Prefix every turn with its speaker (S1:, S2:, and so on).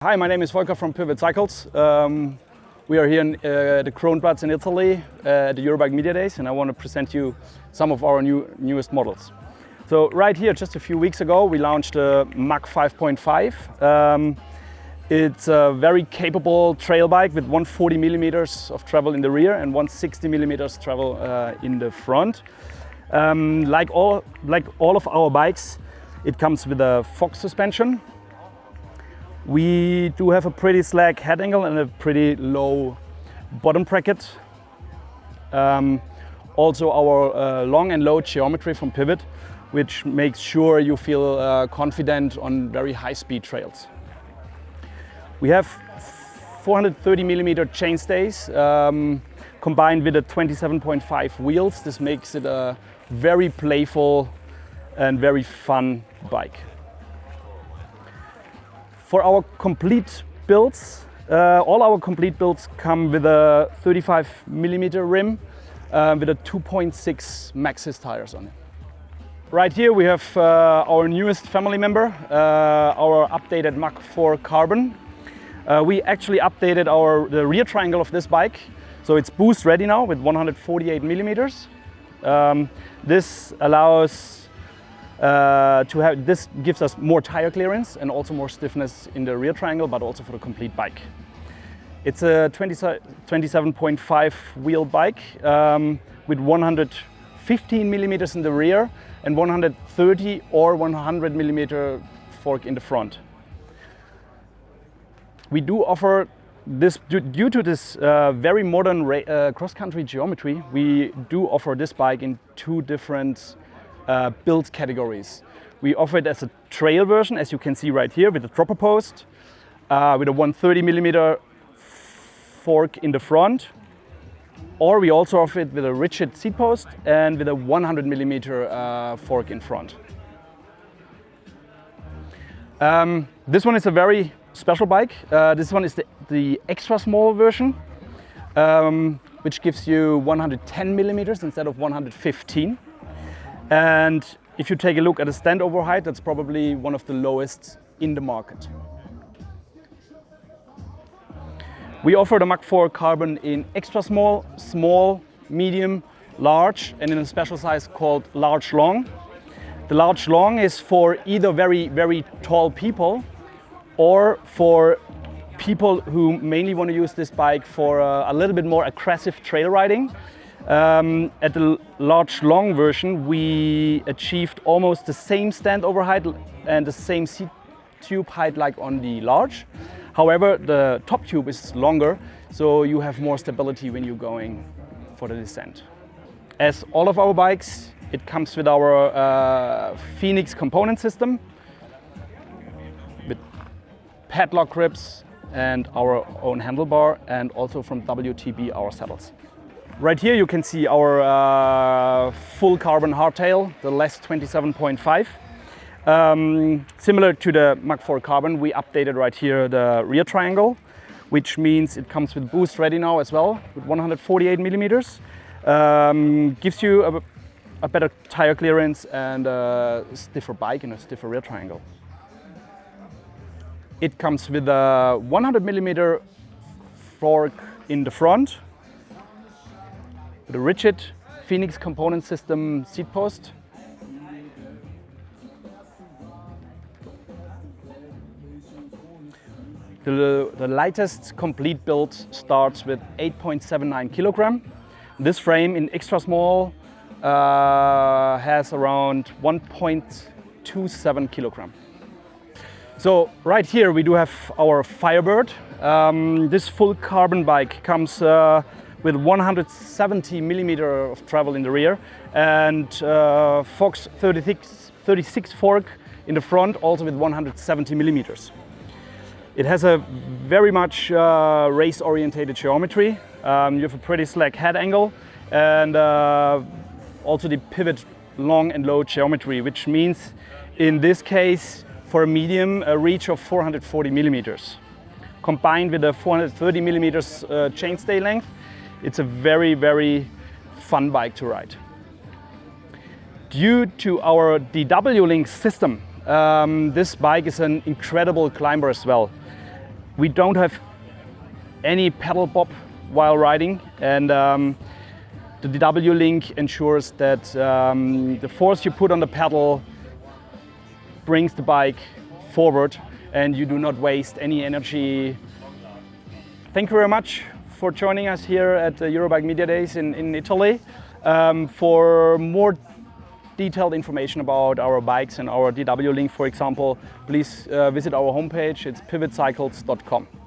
S1: Hi, my name is Volker from Pivot Cycles. We are here in the Kronplatz in Italy at the Eurobike Media Days, and I want to present you some of our newest models. So right here, just a few weeks ago, we launched the Mach 5.5. It's a very capable trail bike with 140 millimeters of travel in the rear and 160 millimeters travel in the front. Like all of our bikes, it comes with a Fox suspension. We do have a pretty slack head angle and a pretty low bottom bracket. Also our long and low geometry from Pivot, which makes sure you feel confident on very high speed trails. We have 430 millimeter chainstays combined with a 27.5 wheels. This makes it a very playful and very fun bike. For our complete builds, all our complete builds come with a 35 millimeter rim with a 2.6 Maxxis tires on it. Right here we have our newest family member, our updated Mach 4 Carbon. We actually updated the rear triangle of this bike, so it's boost ready now with 148 millimeters. This allows this gives us more tire clearance and also more stiffness in the rear triangle, but also for the complete bike. It's a 27.5 wheel bike with 115 millimeters in the rear and 130 or 100 millimeter fork in the front. We do offer this, due to this very modern cross-country geometry, we do offer this bike in two different build categories. We offer it as a trail version, as you can see right here, with a dropper post, with a 130 millimeter fork in the front, or we also offer it with a rigid seat post and with a 100 millimeter fork in front. This one is a very special bike. This one is the extra small version, which gives you 110 millimeters instead of 115. And if you take a look at the standover height, that's probably one of the lowest in the market. We offer the Mach 4 Carbon in extra small, small, medium, large, and in a special size called large long. The large long is for either very, very tall people or for people who mainly want to use this bike for a little bit more aggressive trail riding. At the large long version, we achieved almost the same standover height and the same seat tube height like on the large. However, the top tube is longer, so you have more stability when you're going for the descent. As all of our bikes, it comes with our Phoenix component system with padlock grips and our own handlebar, and also from WTB our saddles. Right here you can see our full carbon hardtail, the LES 27.5. Similar to the Mach 4 Carbon, we updated right here the rear triangle, which means it comes with boost ready now as well, with 148 millimeters. Gives you a better tire clearance and a stiffer bike and a stiffer rear triangle. It comes with a 100 millimeter fork in the front, with a rigid Phoenix component system seat post. The lightest complete build starts with 8.79 kilogram. This frame in extra small has around 1.27 kilogram. So right here we do have our Firebird. This full carbon bike comes with 170 millimeter of travel in the rear and Fox 36 fork in the front, also with 170 millimeters. It has a very much race-orientated geometry. You have a pretty slack head angle and also the Pivot long and low geometry, which means in this case for a medium a reach of 440 millimeters. Combined with a 430 millimeters chainstay length, it's a very, very fun bike to ride. Due to our DW Link system, this bike is an incredible climber as well. We don't have any pedal bob while riding, and the DW link ensures that the force you put on the pedal brings the bike forward and you do not waste any energy. Thank you very much for joining us here at the Eurobike Media Days in Italy. For more detailed information about our bikes and our DW link, for example, please visit our homepage. It's pivotcycles.com.